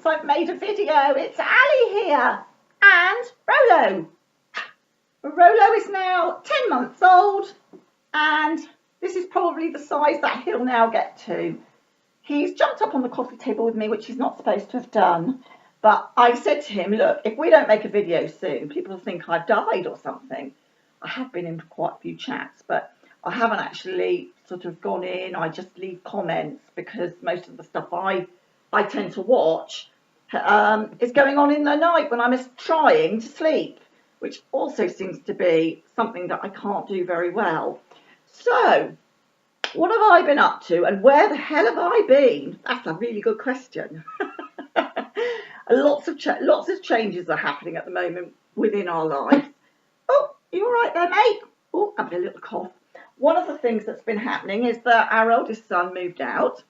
since I've made a video. It's Ali here and Rolo. Rolo is now 10 months old and this is probably the size that he'll now get to. He's jumped up on the coffee table with me, which he's not supposed to have done. But I said to him, look, if we don't make a video soon, people will think I've died or something. I have been in for quite a few chats, but I haven't actually sort of gone in. I just leave comments because most of the stuff I tend to watch is going on in the night when I'm trying to sleep, which also seems to be something that I can't do very well. So, what have I been up to and where the hell have I been? That's a really good question. Lots of changes are happening at the moment within our lives. Oh, you all right there, mate? Oh, I'm having a little cough. One of the things that's been happening is that our eldest son moved out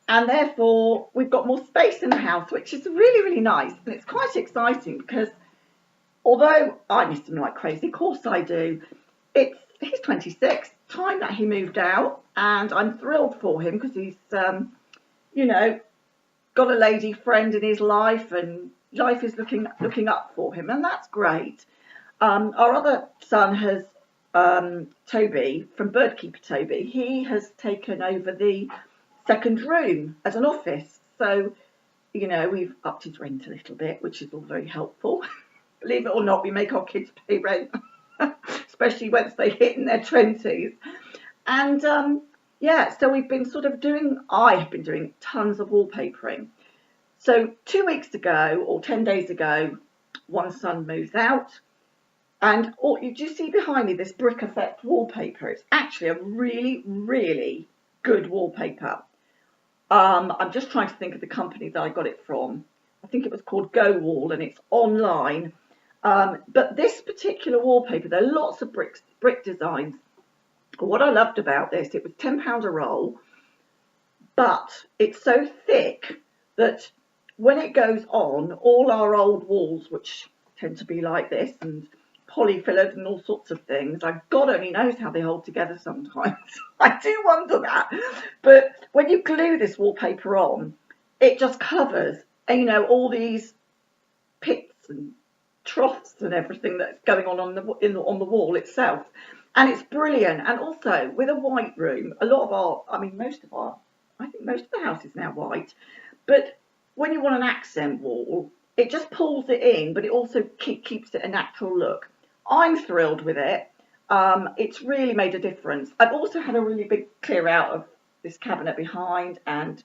and therefore we've got more space in the house, which is really, really nice. And it's quite exciting because although I miss him like crazy, of course I do, he's 26, time that he moved out, and I'm thrilled for him because he's, got a lady friend in his life and life is looking up for him, and that's great. Our other son has, Toby, from Birdkeeper Toby, he has taken over the second room as an office. So, we've upped his rent a little bit, which is all very helpful. Believe it or not, we make our kids pay rent, especially once they hit in their 20s. And so we've been I have been doing tons of wallpapering. So 2 weeks ago, or 10 days ago, one son moves out. And you do see behind me this Brick Effect wallpaper. It's actually a really, really good wallpaper. I'm just trying to think of the company that I got it from. I think it was called Go Wall, and it's online. But this particular wallpaper, there are lots of brick designs. What I loved about this, it was £10 a roll, but it's so thick that when it goes on, all our old walls, which tend to be like this and polyfillared and all sorts of things, God only knows how they hold together sometimes. I do wonder that. But when you glue this wallpaper on, it just covers, all these pits and troughs and everything that's going on the wall itself. And it's brilliant. And also with a white room, most of the house is now white. But when you want an accent wall, it just pulls it in, but it also keeps it a natural look. I'm thrilled with it. It's really made a difference. I've also had a really big clear out of this cabinet behind and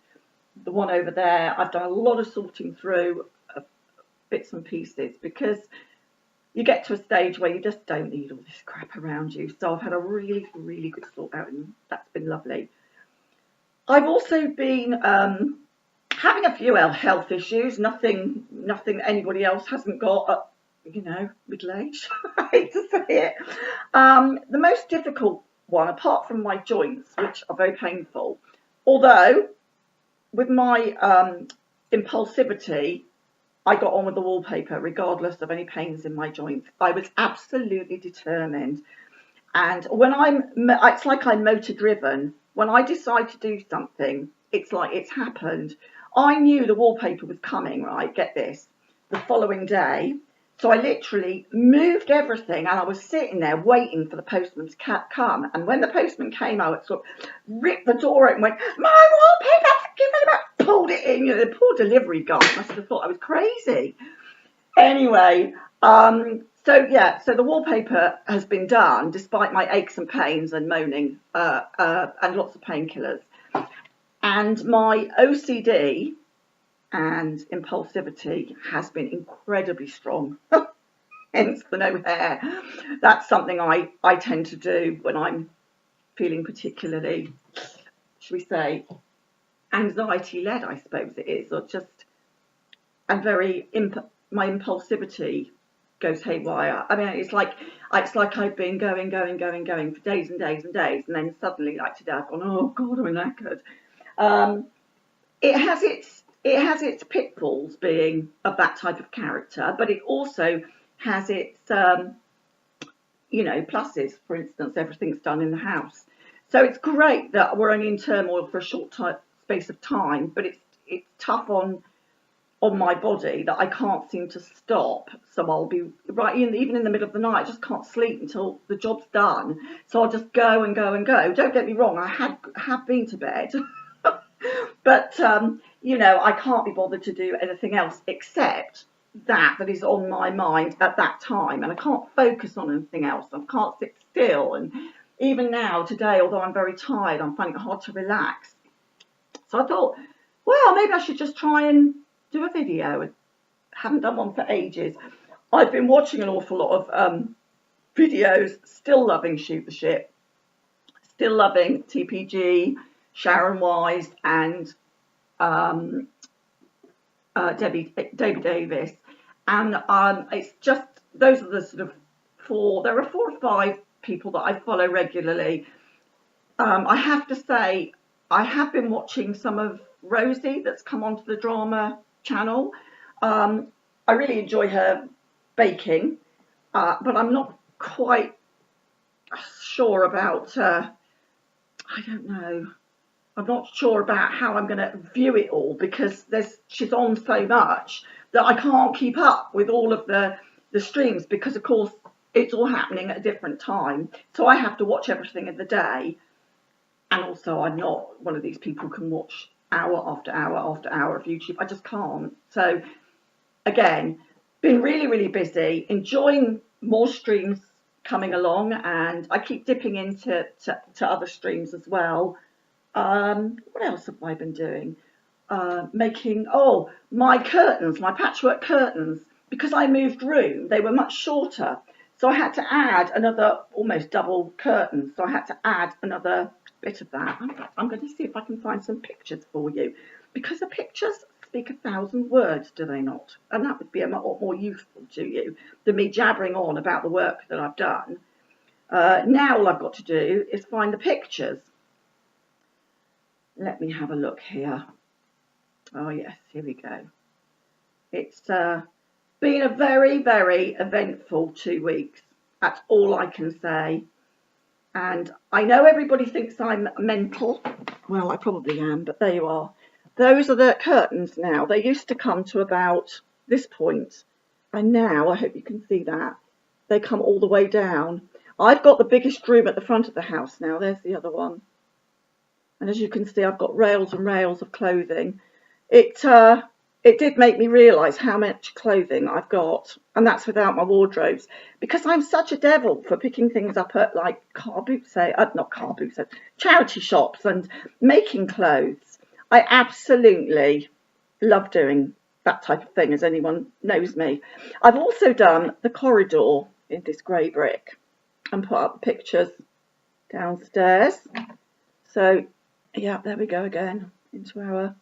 the one over there. I've done a lot of sorting through of bits and pieces because you get to a stage where you just don't need all this crap around you. So I've had a really, really good sort out, and that's been lovely. I've also been having a few health issues, nothing anybody else hasn't got, middle age. I hate to say it. The most difficult one, apart from my joints, which are very painful, although with my impulsivity, I got on with the wallpaper regardless of any pains in my joints. I was absolutely determined. And it's like I'm motor driven. When I decide to do something, it's like it's happened. I knew the wallpaper was coming, right? Get this, the following day. So I literally moved everything and I was sitting there waiting for the postman to come. And when the postman came, I would sort of rip the door open and went, my wallpaper, give me that. Pulled it in. The poor delivery guy must have thought I was crazy. Anyway, so the wallpaper has been done despite my aches and pains and moaning and lots of painkillers. And my OCD and impulsivity has been incredibly strong, hence the no hair. That's something I tend to do when I'm feeling particularly, should we say, anxiety-led, I suppose it is, or just, and my impulsivity goes haywire. I mean, it's like I've been going for days and days and days, and then suddenly, like today, I've gone, oh God, I'm knackered. It has its pitfalls being of that type of character, but it also has its, pluses. For instance, everything's done in the house. So it's great that we're only in turmoil for a short space of time, but it's tough on on my body that I can't seem to stop. So I'll be even in the middle of the night, I just can't sleep until the job's done. So I'll just go and go and go. Don't get me wrong, I have been to bed, but you know, I can't be bothered to do anything else except that is on my mind at that time, and I can't focus on anything else. I can't sit still, and even now today, although I'm very tired, I'm finding it hard to relax. So I thought, well, maybe I should just try and do a video. I haven't done one for ages. I've been watching an awful lot of videos, still loving Shoot the Ship, still loving TPG, Sharon Wise, and Debbie Davis. And it's just, those are the sort of there are 4 or 5 people that I follow regularly. I have to say, I have been watching some of Rosie that's come onto the drama channel. I really enjoy her baking, but I'm not quite sure about, I don't know, I'm not sure about how I'm going to view it all, because she's on so much that I can't keep up with all of the streams, because of course it's all happening at a different time. So I have to watch everything in the day. And also I'm not one of these people who can watch hour after hour after hour of YouTube. I just can't. So again, been really, really busy, enjoying more streams coming along, and I keep dipping into other streams as well. What else have I been doing? Making, my curtains, my patchwork curtains, because I moved room, they were much shorter. So I had to add another almost double curtain. So I had to add another bit of that. I'm going to see if I can find some pictures for you, because the pictures speak 1,000 words, do they not? And that would be a lot more useful to you than me jabbering on about the work that I've done. Now all I've got to do is find the pictures. Let me have a look here. Oh yes, here we go. It's been a very, very eventful 2 weeks. That's all I can say. And I know everybody thinks I'm mental. Well, I probably am, but there you are. Those are the curtains now. They used to come to about this point, and now, I hope you can see that, they come all the way down. I've got the biggest room at the front of the house now. There's the other one. And as you can see, I've got rails and rails of clothing. It did make me realise how much clothing I've got, and that's without my wardrobes, because I'm such a devil for picking things up at like charity shops and making clothes. I absolutely love doing that type of thing, as anyone knows me. I've also done the corridor in this grey brick and put up pictures downstairs. So yeah, there we go again into our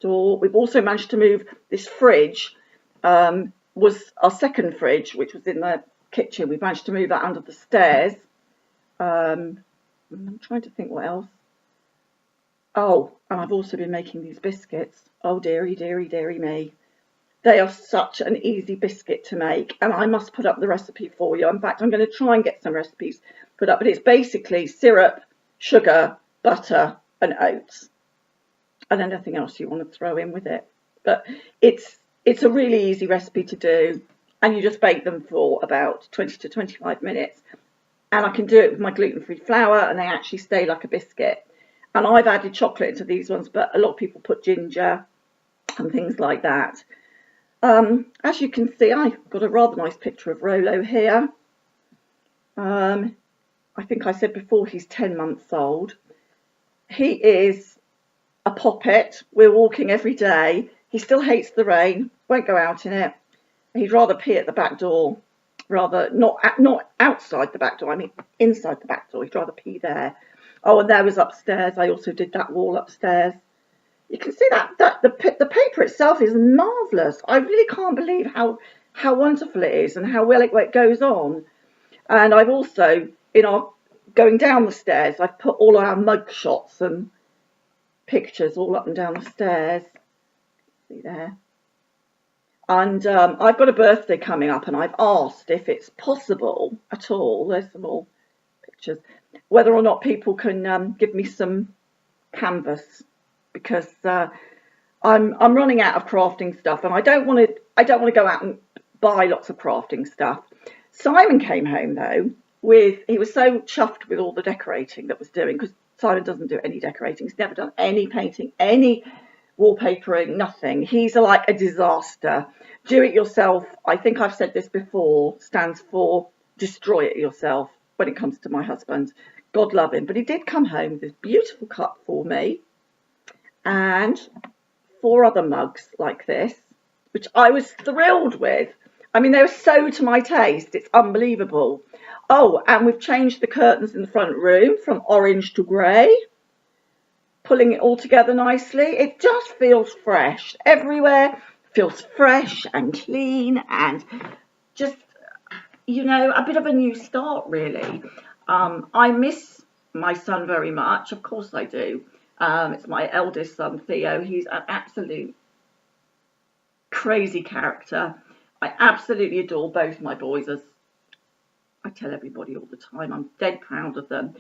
door. We've also managed to move this fridge, was our second fridge, which was in the kitchen. We've managed to move that under the stairs. I'm trying to think what else. Oh, and I've also been making these biscuits. Oh, dearie, dearie, dearie me. They are such an easy biscuit to make, and I must put up the recipe for you. In fact, I'm going to try and get some recipes put up, but it's basically syrup, sugar, butter, and oats, and anything else you want to throw in with it. But it's a really easy recipe to do, and you just bake them for about 20 to 25 minutes. And I can do it with my gluten-free flour, and they actually stay like a biscuit. And I've added chocolate into these ones, but a lot of people put ginger and things like that. As you can see, I've got a rather nice picture of Rolo here. I think I said before he's 10 months old. He is a poppet. We're walking every day. He still hates the rain, won't go out in it. He'd rather pee at the back door, rather not outside the back door, I mean inside the back door. He'd rather pee there. Oh, and there was upstairs. I also did that wall upstairs. You can see that the paper itself is marvellous. I really can't believe how wonderful it is and how well it goes on. And I've also, going down the stairs, I've put all our mug shots and pictures all up and down the stairs. See there. And I've got a birthday coming up, and I've asked if it's possible at all, there's some more pictures, whether or not people can give me some canvas, because I'm running out of crafting stuff, and I don't want to go out and buy lots of crafting stuff. Simon came home though he was so chuffed with all the decorating that was doing, because Simon doesn't do any decorating. He's never done any painting, any wallpapering, nothing. He's like a disaster. Do it yourself, I think I've said this before, stands for destroy it yourself when it comes to my husband. God love him. But he did come home with this beautiful cup for me and 4 other mugs like this, which I was thrilled with. I mean, they were so to my taste. It's unbelievable. Oh, and we've changed the curtains in the front room from orange to grey, pulling it all together nicely. It just feels fresh. Everywhere feels fresh and clean and just, you know, a bit of a new start, really. I miss my son very much. Of course I do. It's my eldest son, Theo. He's an absolute crazy character. I absolutely adore both my boys, as I tell everybody all the time. I'm dead proud of them.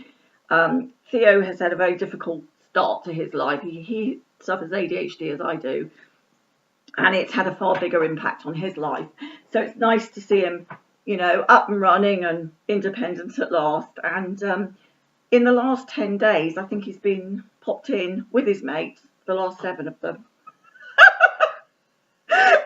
Theo has had a very difficult start to his life. He suffers ADHD as I do, and it's had a far bigger impact on his life. So it's nice to see him, you know, up and running and independent at last. And in the last 10 days, I think he's been popped in with his mates, the last 7 of them.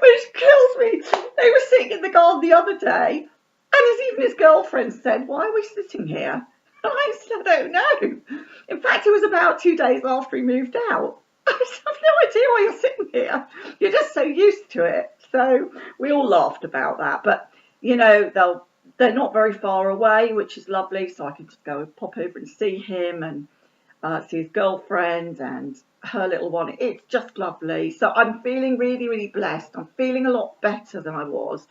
Which kills me. They were sitting in the garden the other day, and even his girlfriend said, "Why are we sitting here?" And I said, "I don't know." In fact, it was about 2 days after he moved out. I said, "I've no idea why you're sitting here. You're just so used to it." So we all laughed about that. But, you know, they're not very far away, which is lovely. So I can just go and pop over and see him and see his girlfriend and her little one. It's just lovely. So I'm feeling really, really blessed. I'm feeling a lot better than I was.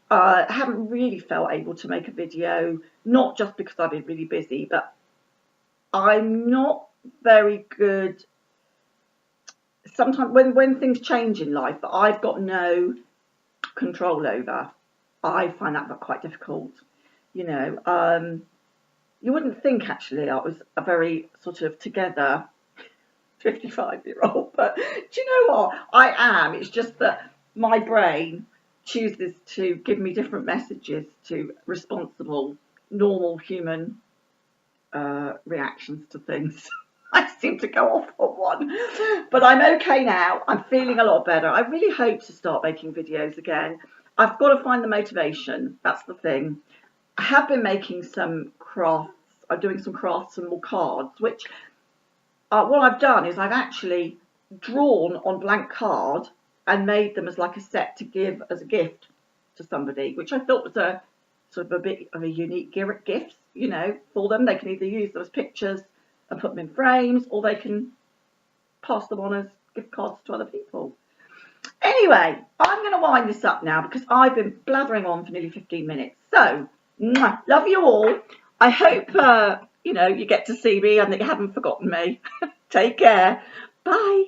I haven't really felt able to make a video, not just because I've been really busy, but I'm not very good. Sometimes when things change in life that I've got no control over, I find that quite difficult. You know, you wouldn't think actually I was a very sort of together 55-year-old, but do you know what? I am. It's just that my brain chooses to give me different messages to responsible, normal human reactions to things. I seem to go off on one, but I'm okay now. I'm feeling a lot better. I really hope to start making videos again. I've got to find the motivation. That's the thing. I have been making some crafts. I'm doing some crafts and more cards, which what I've done is I've actually drawn on blank card and made them as like a set to give as a gift to somebody, which I thought was a sort of a bit of a unique gift, you know, for them. They can either use them as pictures and put them in frames, or they can pass them on as gift cards to other people. Anyway, I'm going to wind this up now because I've been blathering on for nearly 15 minutes. So, love you all. I hope, you know, you get to see me and that you haven't forgotten me. Take care. Bye.